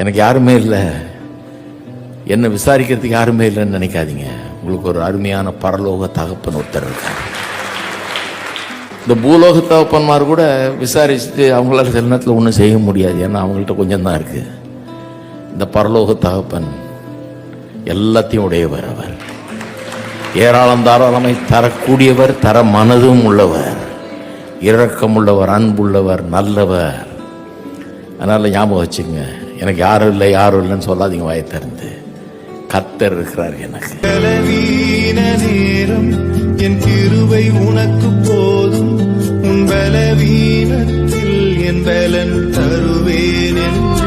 எனக்கு யாருமே இல்லை, என்ன விசாரிக்கிறதுக்கு யாருமே இல்லைன்னு நினைக்காதீங்க. உங்களுக்கு ஒரு அருமையான பரலோக தகப்பன் ஒருத்தர் இருக்கார். இந்த பூலோக தகப்பன்மார் கூட விசாரிச்சுட்டு அவங்களால சில நேரத்தில் ஒன்றும் செய்ய முடியாது, ஏன்னா அவங்கள்ட்ட கொஞ்சம் தான் இருக்கு. இந்த பரலோக தகப்பன் எல்லாத்தையும் உடையவர். அவர் ஏராளம் தாராளமை தரக்கூடியவர், தர மனதும் உள்ளவர், இரக்கம் உள்ளவர், அன்புள்ளவர், நல்லவர். அதனால ஞாபகம் வச்சுங்க, எனக்கு யாரும் இல்லை யாரும் இல்லைன்னு சொல்லாதீங்க. வாயை திறந்து கர்த்தர் இருக்கிறார் எனக்கு. பலவீன நேரம் என் கிருபை உனக்கு போதும், உன் பலவீனத்தில் என் பலன் தருவேன் என்று